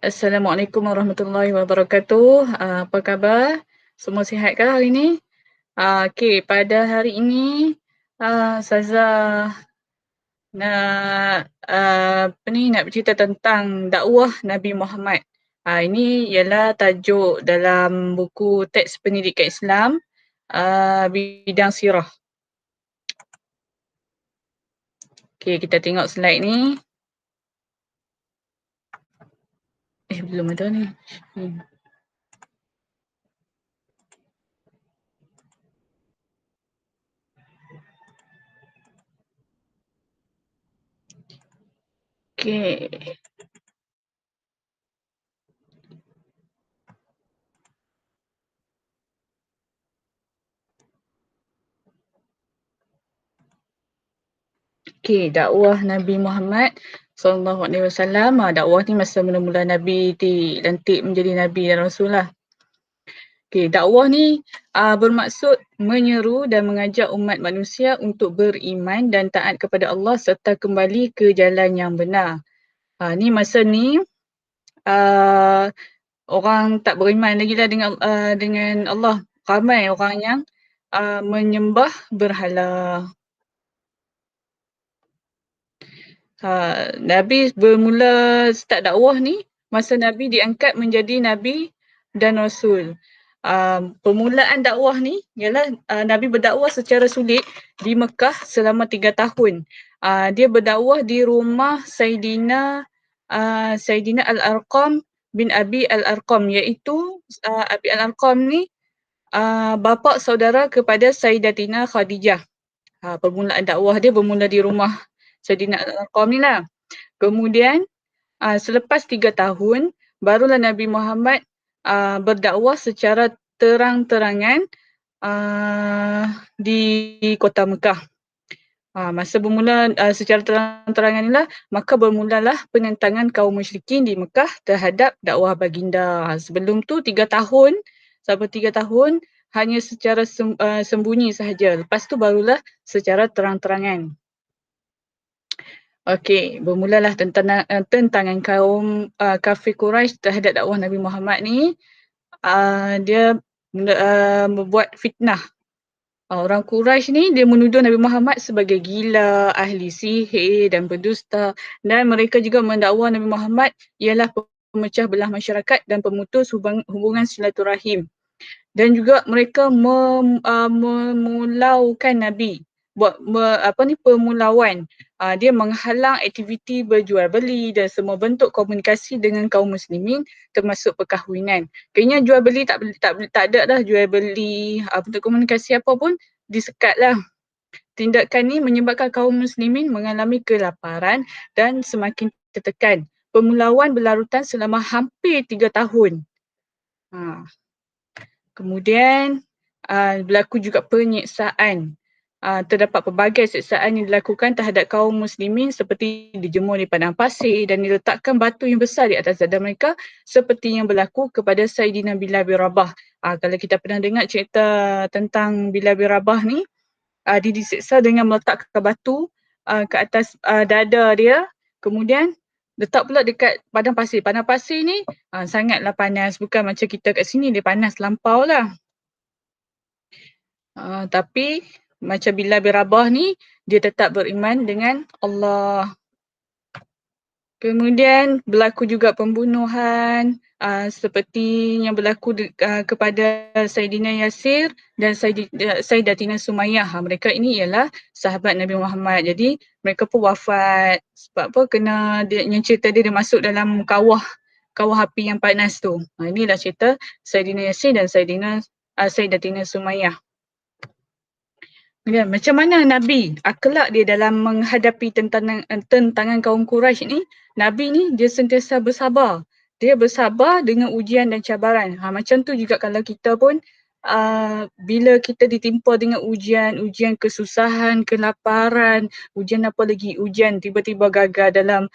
Assalamualaikum warahmatullahi wabarakatuh. Apa khabar? Semua sihatkah hari ini? Okey, pada hari ini Ustazah nak bercerita tentang dakwah Nabi Muhammad. Ini ialah tajuk dalam buku teks pendidikan Islam bidang sirah. Okey, kita tengok slide ni. Belum ada ni. Okey. Okey, dakwah Nabi Muhammad sallallahu alaihi wasallam. Dakwah ni masa mula-mula Nabi dilantik menjadi Nabi dan Rasul lah. Okey, dakwah ni bermaksud menyeru dan mengajak umat manusia untuk beriman dan taat kepada Allah serta kembali ke jalan yang benar. Ni masa ni orang tak beriman lagi lah dengan Allah. Ramai orang yang menyembah berhala. Nabi bermula start dakwah ni masa Nabi diangkat menjadi Nabi dan Rasul. Permulaan dakwah ni ialah Nabi berdakwah secara sulit di Mekah selama 3 tahun. Dia berdakwah di rumah Saidina Al-Arqam bin Abi Al-Arqam, iaitu Abi Al-Arqam ni bapa saudara kepada Sayyidatina Khadijah. Permulaan dakwah dia bermula di rumah Saidina Al-Arqam ni lah. Kemudian selepas 3 tahun barulah Nabi Muhammad berdakwah secara terang-terangan di kota Mekah. Masa bermula secara terang-terangan inilah maka bermulalah penentangan kaum musyrikin di Mekah terhadap dakwah baginda. Sebelum tu 3 tahun, sampai 3 tahun hanya secara sembunyi sahaja. Lepas tu barulah secara terang-terangan. Okey, bermulalah tentangan kaum kafir Quraisy terhadap dakwah Nabi Muhammad ni. Dia membuat fitnah. Orang Quraisy ni dia menuduh Nabi Muhammad sebagai gila, ahli sihir dan berdusta, dan mereka juga mendakwa Nabi Muhammad ialah pemecah belah masyarakat dan pemutus hubungan silaturahim. Dan juga mereka memulaukan Nabi, buat pemulauan. Dia menghalang aktiviti berjual beli dan semua bentuk komunikasi dengan kaum muslimin termasuk perkahwinan. Kayaknya jual beli tak ada dah, jual beli bentuk komunikasi apa pun disekat lah. Tindakan ni menyebabkan kaum muslimin mengalami kelaparan dan semakin tertekan. Pemulauan berlarutan selama hampir 3 tahun. Kemudian berlaku juga penyiksaan. Terdapat pelbagai siksaan yang dilakukan terhadap kaum muslimin seperti dijemur di padang pasir dan diletakkan batu yang besar di atas dada mereka seperti yang berlaku kepada Sayyidina Bilal bin Rabah. Kalau kita pernah dengar cerita tentang Bilal bin Rabah ni, dia disiksa dengan meletakkan batu ke atas dada dia, kemudian letak pula dekat padang pasir. Padang pasir ni sangatlah panas, bukan macam kita kat sini dia panas lampau lah. Tapi macam Bilal bin Rabah ni, dia tetap beriman dengan Allah. Kemudian berlaku juga pembunuhan seperti yang berlaku kepada Sayyidina Yasir dan Sayyidatina Sumayyah. Mereka ini ialah sahabat Nabi Muhammad. Jadi mereka pun wafat sebab apa? Kena yang cerita dia masuk dalam kawah api yang panas tu. Inilah cerita Sayyidina Yasir dan Sayyidatina Sumayyah. Ya, macam mana Nabi akhlak dia dalam menghadapi tentangan kaum Quraisy ni? Nabi ni dia sentiasa bersabar. Dia bersabar dengan ujian dan cabaran. Macam tu juga kalau kita pun bila kita ditimpa dengan ujian kesusahan, kelaparan, ujian apa lagi, ujian tiba-tiba gagal dalam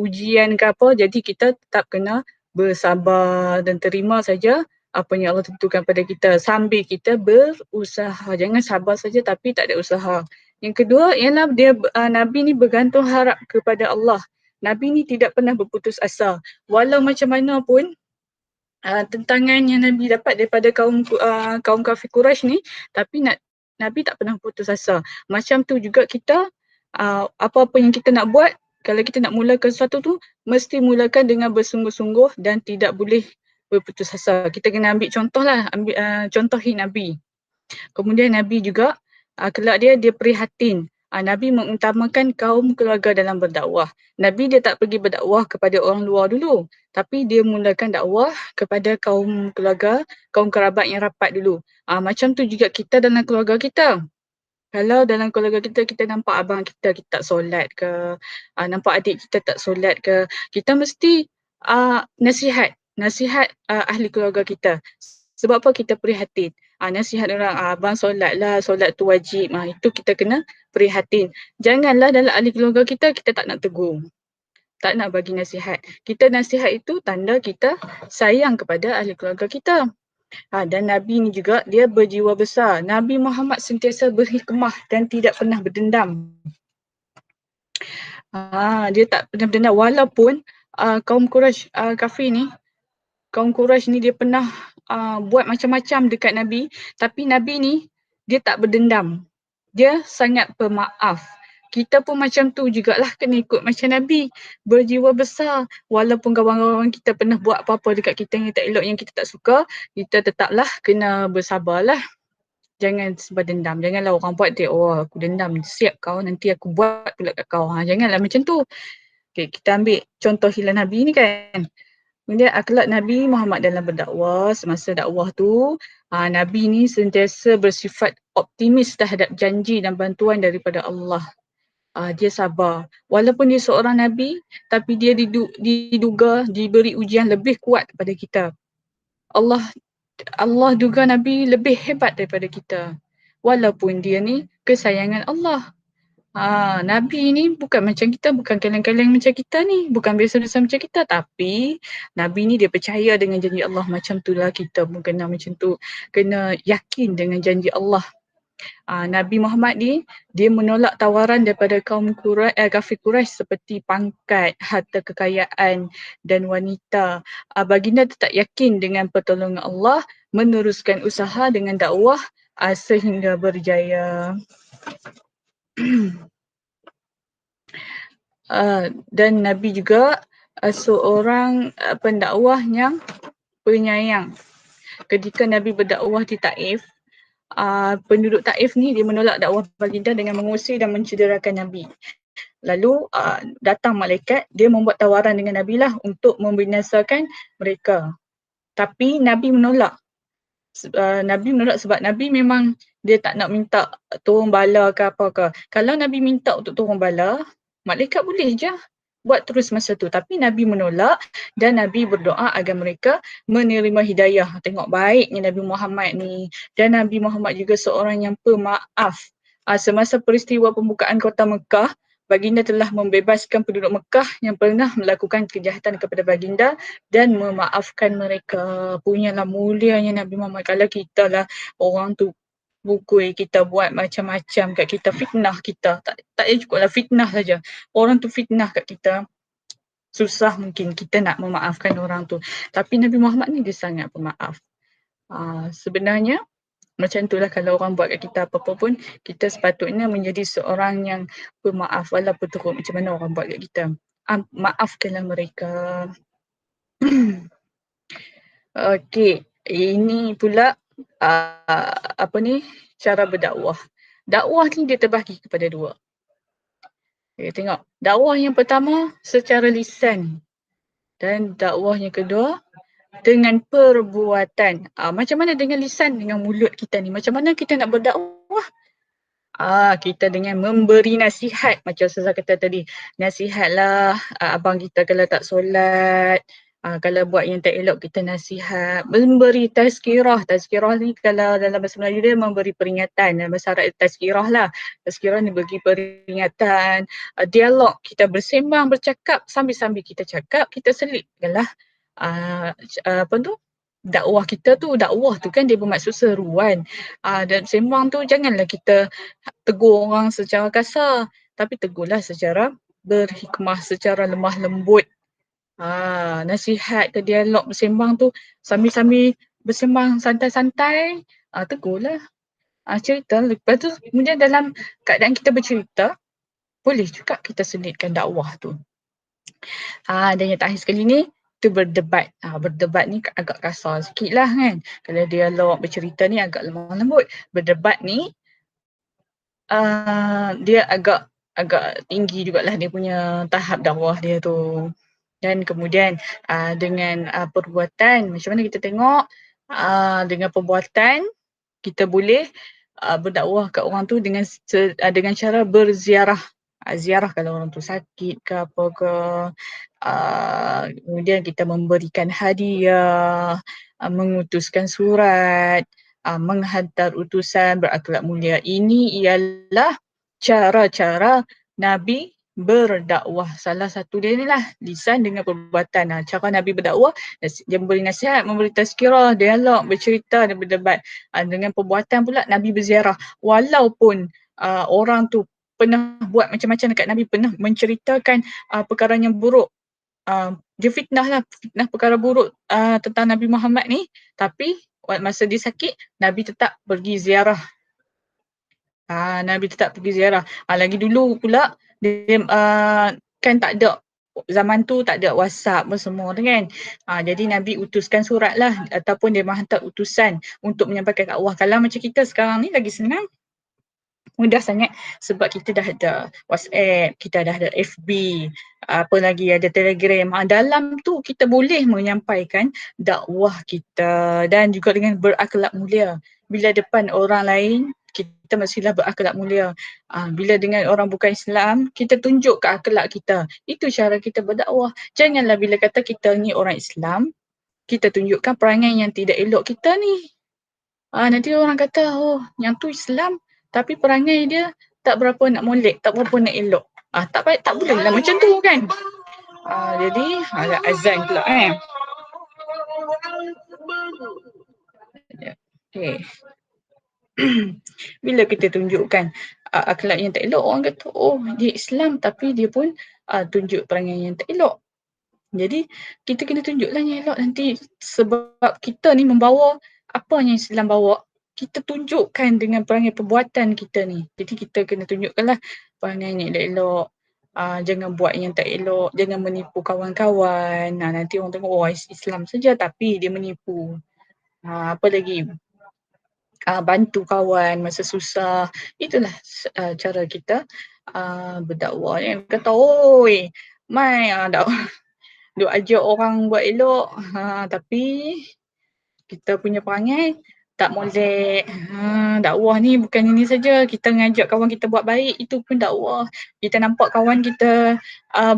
ujian ke apa, jadi kita tetap kena bersabar dan terima saja apa yang Allah tentukan pada kita sambil kita berusaha. Jangan sabar saja tapi tak ada usaha. Yang kedua ialah Nabi ni bergantung harap kepada Allah Nabi ni tidak pernah berputus asa. Walau macam mana pun tentangan yang Nabi dapat daripada kaum kafir Quraisy ni, tapi Nabi tak pernah putus asa. Macam tu juga kita, apa-apa yang kita nak buat, kalau kita nak mulakan sesuatu tu, mesti mulakan dengan bersungguh-sungguh dan tidak boleh berputus asa. Kita kena ambil contoh lah, contohi Nabi. Kemudian Nabi juga, kelak dia prihatin. Nabi mengutamakan kaum keluarga dalam berdakwah. Nabi dia tak pergi berdakwah kepada orang luar dulu, tapi dia mulakan dakwah kepada kaum keluarga, kaum kerabat yang rapat dulu. Macam tu juga kita dalam keluarga kita. Kalau dalam keluarga kita, kita nampak abang kita tak solat ke, nampak adik kita tak solat ke, kita mesti nasihat ahli keluarga kita. Sebab apa? Kita prihatin. Nasihat orang, abang solat lah, solat tu wajib. Itu kita kena prihatin. Janganlah dalam ahli keluarga kita, kita tak nak tegur. Tak nak bagi nasihat. Kita nasihat itu tanda kita sayang kepada ahli keluarga kita. Dan Nabi ni juga dia berjiwa besar. Nabi Muhammad sentiasa berhikmah dan tidak pernah berdendam. Dia tak pernah berdendam walaupun kaum Quraisy kafir ni, kaum Quraisy ni dia pernah buat macam-macam dekat Nabi, tapi Nabi ni dia tak berdendam. Dia sangat pemaaf. Kita pun macam tu jugalah, kena ikut macam Nabi. Berjiwa besar. Walaupun kawan-kawan kita pernah buat apa-apa dekat kita yang tak elok, yang kita tak suka, kita tetaplah kena bersabarlah. Jangan sebab dendam. Janganlah orang buat dia, aku dendam. Siap kau, nanti aku buat pula kat kau. Janganlah macam tu. Okay, kita ambil contoh hilang Nabi ni kan. Kemudian akhlak Nabi Muhammad dalam berdakwah, semasa dakwah tu, Nabi ni sentiasa bersifat optimis terhadap janji dan bantuan daripada Allah. Dia sabar. Walaupun dia seorang Nabi, tapi dia diduga diberi ujian lebih kuat daripada kita. Allah duga Nabi lebih hebat daripada kita. Walaupun dia ni kesayangan Allah. Nabi ni bukan macam kita, bukan kaleng-kaleng macam kita ni, bukan biasa-biasa macam kita, tapi Nabi ni dia percaya dengan janji Allah. Macam itulah kita pun kena macam tu, kena yakin dengan janji Allah. Nabi Muhammad ni dia menolak tawaran daripada kaum kafir Quraisy seperti pangkat, harta kekayaan dan wanita. Baginda tetap yakin dengan pertolongan Allah, meneruskan usaha dengan dakwah sehingga berjaya. Dan Nabi juga seorang pendakwah yang penyayang. Ketika Nabi berdakwah di Taif, penduduk Taif ni dia menolak dakwah baginda dengan mengusir dan mencederakan Nabi. Lalu datang malaikat, dia membuat tawaran dengan Nabi lah untuk membinasakan mereka. Tapi Nabi menolak. Nabi menolak sebab Nabi memang dia tak nak minta turun bala ke apa ke. Kalau Nabi minta untuk turun bala, malaikat boleh je buat terus masa tu. Tapi Nabi menolak dan Nabi berdoa agar mereka menerima hidayah. Tengok baiknya Nabi Muhammad ni. Dan Nabi Muhammad juga seorang yang pemaaf. Semasa peristiwa pembukaan kota Mekah, baginda telah membebaskan penduduk Mekah yang pernah melakukan kejahatan kepada baginda dan memaafkan mereka. Punyalah mulianya Nabi Muhammad. Kalau kita lah orang tu pukul kita, buat macam-macam kat kita, fitnah kita. Tak cukup lah fitnah saja. Orang tu fitnah kat kita, susah mungkin kita nak memaafkan orang tu. Tapi Nabi Muhammad ni dia sangat pemaaf. Sebenarnya macam itulah kalau orang buat kat kita apa-apa pun, kita sepatutnya menjadi seorang yang pemaaf walaupun teruk macam mana orang buat kat kita. Maafkanlah mereka. Okey, ini pula cara berdakwah. Dakwah ni dia terbahagi kepada dua. Okay, tengok. Dakwah yang pertama secara lisan dan dakwah yang kedua dengan perbuatan. Macam mana dengan lisan, dengan mulut kita ni? Macam mana kita nak berdakwah? Kita dengan memberi nasihat. Macam Ustazah kata tadi, nasihatlah abang kita kalau tak solat. Kalau buat yang tak elok, kita nasihat. Memberi tazkirah. Tazkirah ni kalau dalam bahasa Melayu dia memberi peringatan. Dalam bahasa Arab tazkirah lah. Tazkirah ni bagi peringatan. Dialog. Kita bersembang, bercakap. Sambil-sambil kita cakap, kita selipkanlah dakwah kita tu. Dakwah tu kan dia bermaksud seruan. Dan sembang tu janganlah kita tegur orang secara kasar. Tapi tegurlah secara berhikmah secara lemah lembut. Nasihat ke dialog bersembang tu sambil-sambil bersembang santai-santai, tegurlah. Cerita. Lepas tu kemudian dalam keadaan kita bercerita, boleh juga kita selitkan dakwah tu. Dan yang terakhir sekali ni, tu berdebat. Berdebat ni agak kasar sikit lah kan. Kalau dialog bercerita ni agak lemah lembut. Berdebat ni, dia agak tinggi jugalah dia punya tahap dakwah dia tu. Dan kemudian dengan perbuatan, macam mana kita tengok dengan perbuatan kita boleh berdakwah kat orang tu dengan cara berziarah. Ziarah kalau orang tu sakit ke apa ke. Kemudian kita memberikan hadiah, mengutuskan surat, menghantar utusan berakhlak mulia. Ini ialah cara-cara Nabi berdakwah. Salah satu dia ni lah lisan dengan perbuatan. Cara Nabi berdakwah, dia memberi nasihat, memberi tazkirah, dialog, bercerita dan berdebat. Dengan perbuatan pula Nabi berziarah. Walaupun orang tu pernah buat macam-macam dekat Nabi, pernah menceritakan perkara yang buruk. Dia fitnah lah, fitnah perkara buruk tentang Nabi Muhammad ni. Tapi masa dia sakit, Nabi tetap pergi ziarah. Nabi tetap pergi ziarah. Lagi dulu pula, dia kan tak ada, zaman tu tak ada WhatsApp semua tu kan. Jadi Nabi utuskan surat lah ataupun dia menghantar utusan untuk menyampaikan dakwah. Kalau macam kita sekarang ni lagi senang. Mudah sangat sebab kita dah ada WhatsApp, kita dah ada FB, apa lagi ada Telegram. Dalam tu kita boleh menyampaikan dakwah kita dan juga dengan berakhlak mulia. Bila depan orang lain, kita mestilah berakhlak mulia. Bila dengan orang bukan Islam, kita tunjuk ke akhlak kita. Itu cara kita berdakwah. Janganlah bila kata kita ni orang Islam, kita tunjukkan perangai yang tidak elok kita ni. Nanti orang kata, oh yang tu Islam tapi perangai dia tak berapa nak molek, tak berapa nak elok. Tak baik, tak boleh lah macam tu kan. Jadi agak azan pula Okay. Bila kita tunjukkan akhlak yang tak elok, orang kata, oh dia Islam tapi dia pun tunjuk perangai yang tak elok. Jadi kita kena tunjuklah yang elok nanti sebab kita ni membawa apa yang Islam bawa. Kita tunjukkan dengan perangai perbuatan kita ni. Jadi kita kena tunjukkanlah perangai yang elok-elok. Jangan buat yang tak elok, jangan menipu kawan-kawan. Nanti orang tengok, oh Islam saja tapi dia menipu. Apa lagi? Bantu kawan masa susah. Itulah cara kita berdakwah. Yang kata, oi, mai dakwah. Duk ajak orang buat elok, tapi kita punya perangai tak molek. Dakwah ni bukan ini saja, kita ngajak kawan kita buat baik, itu pun dakwah. Kita nampak kawan kita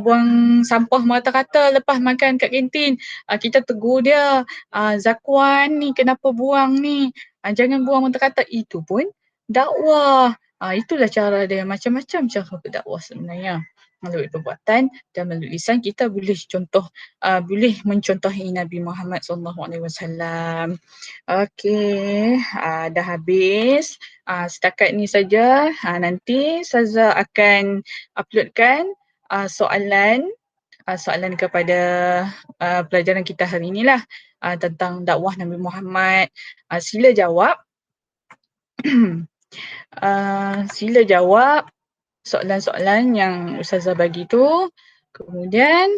buang sampah merata-rata lepas makan kat kantin, kita tegur dia, Zakwan ni kenapa buang ni, jangan buang merata-rata, itu pun dakwah. Itulah cara dia, macam-macam cara berdakwah sebenarnya. Melalui perbuatan dan melalui lisan kita boleh boleh mencontohi Nabi Muhammad SAW. Okey, dah habis. Setakat ni saja. Nanti Saza akan uploadkan soalan kepada pelajaran kita hari inilah tentang dakwah Nabi Muhammad. Sila jawab. Sila jawab soalan-soalan yang Ustazah bagi tu. Kemudian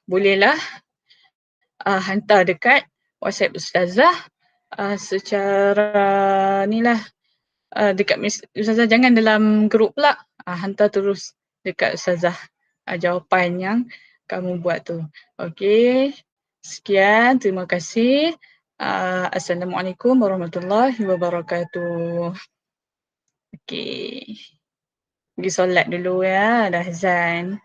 bolehlah hantar dekat WhatsApp Ustazah secara ni lah, dekat Ustazah, jangan dalam grup pula, hantar terus dekat Ustazah jawapan yang kamu buat tu. Okey, sekian, terima kasih. Assalamualaikum warahmatullahi wabarakatuh. Okey, pergi solat dulu ya, dah azan.